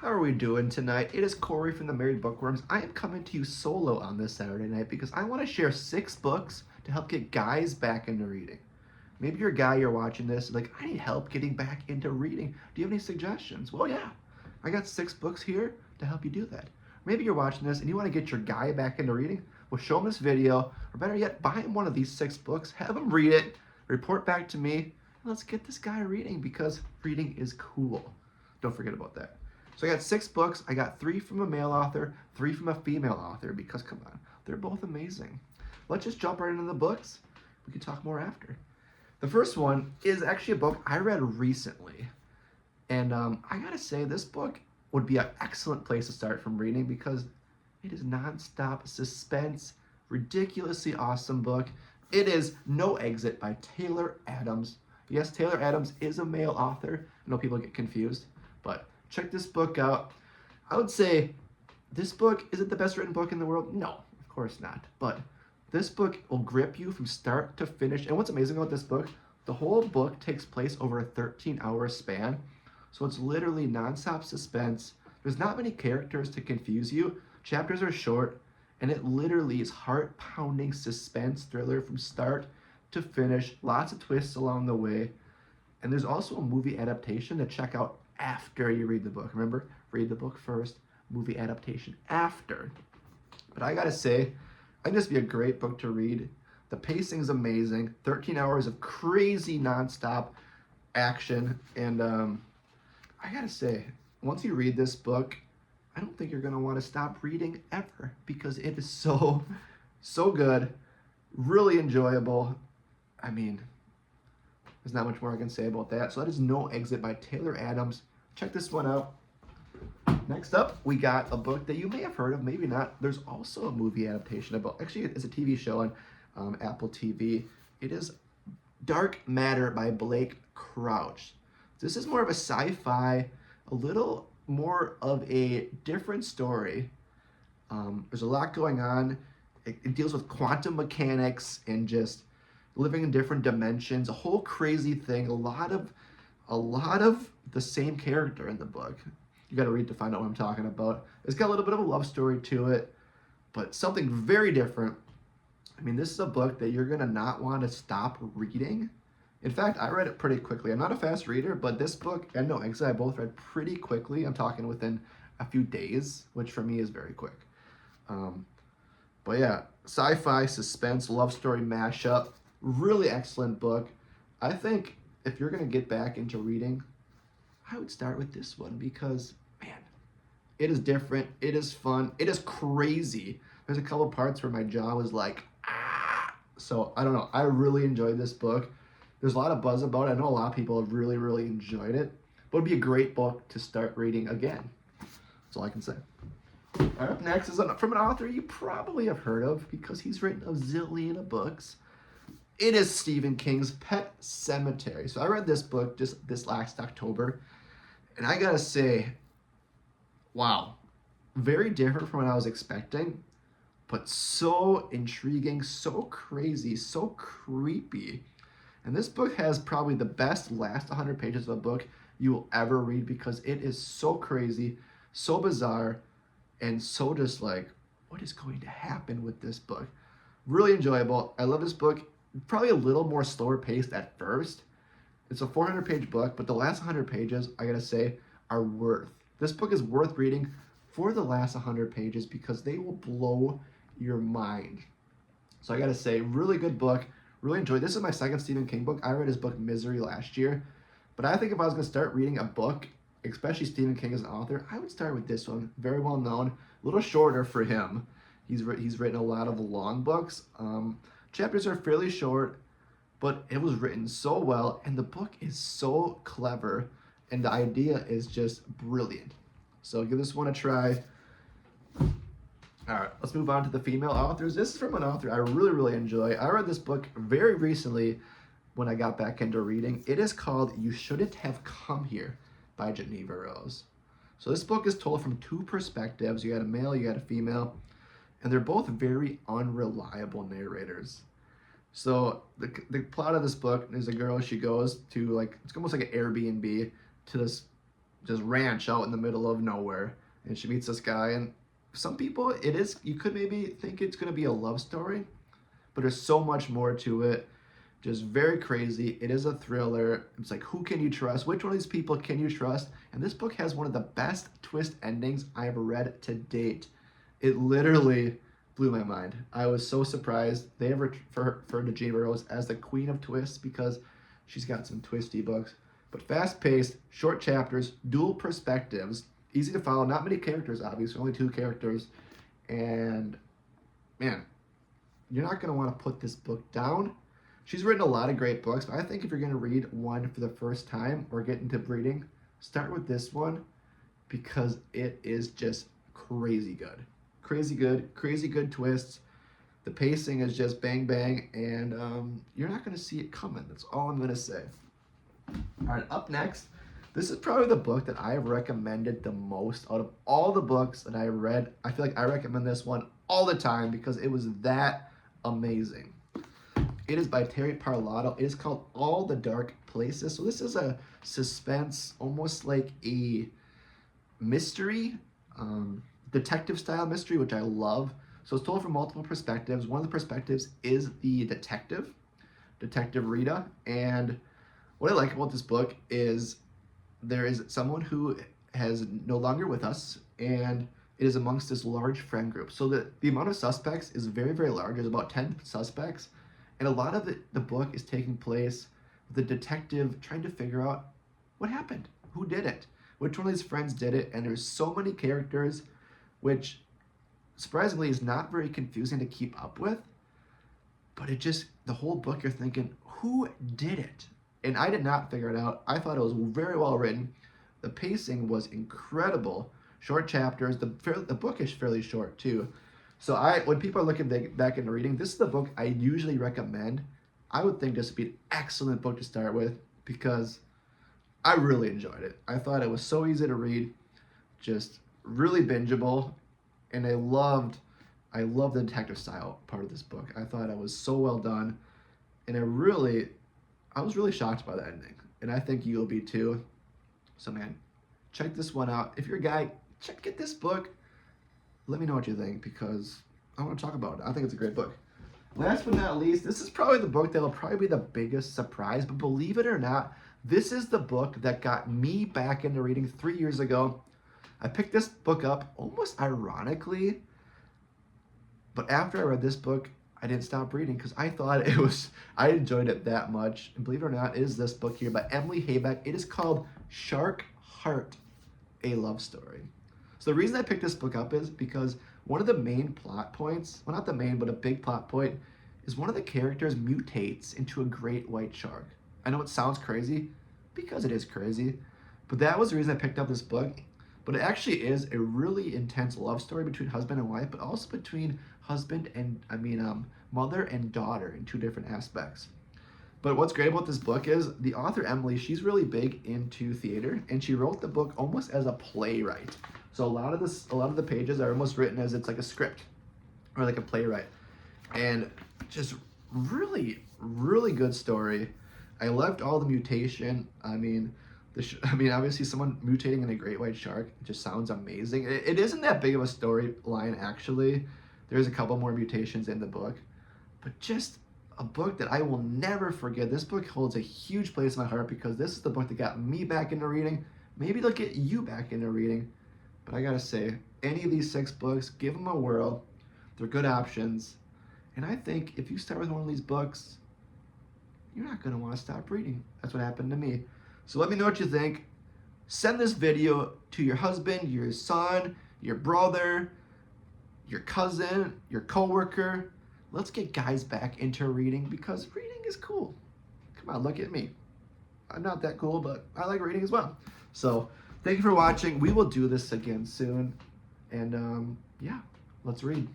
How are we doing tonight? It is Corey from the Married Bookworms. I am coming to you solo on this Saturday night because I want to share 6 books to help get guys back into reading. Maybe you're a guy, you're watching this, like, I need help getting back into reading. Do you have any suggestions? Well, yeah, I got 6 books here to help you do that. Maybe you're watching this and you want to get your guy back into reading. Well, show him this video, or better yet, buy him one of these 6 books, have him read it, report back to me, and let's get this guy reading because reading is cool. Don't forget about that. So I got 6 books. I got 3 from a male author, 3 from a female author because, come on, they're both amazing. Let's just jump right into the books. We can talk more after. The first one is actually a book I read recently. And I gotta say, this book would be an excellent place to start from reading because it is nonstop suspense, ridiculously awesome book. It is No Exit by Taylor Adams. Yes, Taylor Adams is a male author. I know people get confused, but check this book out. I would say this book, is it the best written book in the world? No, of course not. But this book will grip you from start to finish. And what's amazing about this book, the whole book takes place over a 13-hour span. So it's literally nonstop suspense. There's not many characters to confuse you. Chapters are short, and it literally is heart-pounding suspense thriller from start to finish. Lots of twists along the way. And there's also a movie adaptation to check out after you read the book. Remember, read the book first, movie adaptation after. But I gotta say, I think this would be a great book to read. The pacing's amazing. 13 hours of crazy nonstop action. And I gotta say, once you read this book, I don't think you're gonna want to stop reading ever because it is so good, really enjoyable. I mean, there's not much more I can say about that. So that is No Exit by Taylor Adams. Check this one out. Next up, we got a book that you may have heard of, maybe not. There's also a movie adaptation about, actually it's a TV show on Apple TV. It is Dark Matter by Blake Crouch. This is more of a sci-fi, a little more of a different story. There's a lot going on. It deals with quantum mechanics and just living in different dimensions, a whole crazy thing. A lot of the same character in the book. You got to read to find out what I'm talking about. It's got a little bit of a love story to it, but something very different. I mean, this is a book that you're gonna not want to stop reading. In fact, I read it pretty quickly. I'm not a fast reader, but this book and No Exit I both read pretty quickly. I'm talking within a few days, which for me is very quick. But yeah, sci-fi, suspense, love story mashup. Really excellent book. I think if you're going to get back into reading, I would start with this one because, man, it is different. It is fun. It is crazy. There's a couple parts where my jaw was like, ah. So I don't know. I really enjoyed this book. There's a lot of buzz about it. I know a lot of people have really, really enjoyed it. But it'd be a great book to start reading again. That's all I can say. Up next is from an author you probably have heard of because he's written a zillion of books. It is Stephen King's Pet Sematary. So I read this book just this last October, and I gotta say, wow, very different from what I was expecting, but so intriguing, so crazy, so creepy. And this book has probably the best last 100 pages of a book you will ever read because it is so crazy, so bizarre, and so just like, what is going to happen with this book? Really enjoyable. I love this book. Probably a little more slower paced at first. It's a 400-page book, but the last 100 pages, I gotta say, are worth. This book is worth reading for the last 100 pages because they will blow your mind. So I gotta say, really good book. Really enjoyed. This is my second Stephen King book. I read his book Misery last year, but I think if I was gonna start reading a book, especially Stephen King as an author, I would start with this one. Very well known, a little shorter for him. He's written a lot of long books. Chapters are fairly short, but it was written so well, and the book is so clever, and the idea is just brilliant. So give this one a try. All right, let's move on to the female authors. This is from an author I really, really enjoy. I read this book very recently when I got back into reading. It is called You Shouldn't Have Come Here by Geneva Rose. So this book is told from 2 perspectives. You got a male, you got a female, and they're both very unreliable narrators. So the plot of this book is a girl, she goes to, like, it's almost like an Airbnb to this just ranch out in the middle of nowhere, and she meets this guy. And some people, it is, you could maybe think it's going to be a love story, but there's so much more to it. Just very crazy. It is a thriller. It's like, who can you trust? Which one of these people can you trust? And this book has one of the best twist endings I've read to date. It literally blew my mind. I was so surprised. They have referred to Jane Rose as the queen of twists because she's got some twisty books. But fast-paced, short chapters, dual perspectives, easy to follow. Not many characters, obviously, only 2 characters. And man, you're not going to want to put this book down. She's written a lot of great books, but I think if you're going to read one for the first time or get into reading, start with this one because it is just crazy good. Crazy good, crazy good twists. The pacing is just bang, bang, and you're not going to see it coming. That's all I'm going to say. All right, up next, this is probably the book that I have recommended the most out of all the books that I read. I feel like I recommend this one all the time because it was that amazing. It is by Terry Parlato. It is called All the Dark Places. So this is a suspense, almost like a mystery, detective style mystery, which I love. So it's told from multiple perspectives. One of the perspectives is the detective, Detective Rita. And what I like about this book is there is someone who has no longer with us, and it is amongst this large friend group. So the amount of suspects is very, very large. There's about 10 suspects. And a lot of the book is taking place with the detective trying to figure out what happened, who did it, which one of his friends did it, and there's so many characters, which surprisingly is not very confusing to keep up with, but it just, the whole book you're thinking, who did it? And I did not figure it out. I thought it was very well written. The pacing was incredible. Short chapters, the book is fairly short too. So when people are looking back into reading, this is the book I usually recommend. I would think this would be an excellent book to start with because I really enjoyed it. I thought it was so easy to read, just really bingeable, and I loved the detective style part of this book. I thought it was so well done, and I was really shocked by the ending, and I think you'll be too. So man, check this one out. If you're a guy, get this book. Let me know what you think because I want to talk about it. I think it's a great book. Last but not least, this is probably the book that will probably be the biggest surprise, but believe it or not, this is the book that got me back into reading 3 years ago. I picked this book up almost ironically, but after I read this book, I didn't stop reading because I enjoyed it that much. And believe it or not, it is this book here by Emily Hayback. It is called Shark Heart, A Love Story. So the reason I picked this book up is because one of the main plot points, well not the main, but a big plot point, is one of the characters mutates into a great white shark. I know it sounds crazy, because it is crazy, but that was the reason I picked up this book. But it actually is a really intense love story between husband and wife, but also between mother and daughter in 2 different aspects. But what's great about this book is the author, Emily, she's really big into theater, and she wrote the book almost as a playwright. So a lot of the pages are almost written as it's like a script or like a playwright. And just really, really good story. I loved all the mutation. Obviously someone mutating in a great white shark, it just sounds amazing. It isn't that big of a storyline, actually. There's a couple more mutations in the book, but just a book that I will never forget. This book holds a huge place in my heart because this is the book that got me back into reading. Maybe it'll get you back into reading, but I gotta say, any of these 6 books, give them a whirl. They're good options, and I think if you start with one of these books, you're not gonna want to stop reading. That's what happened to me. So let me know what you think. Send this video to your husband, your son, your brother, your cousin, your coworker. Let's get guys back into reading because reading is cool. Come on, look at me. I'm not that cool, but I like reading as well. So thank you for watching. We will do this again soon. And yeah, let's read.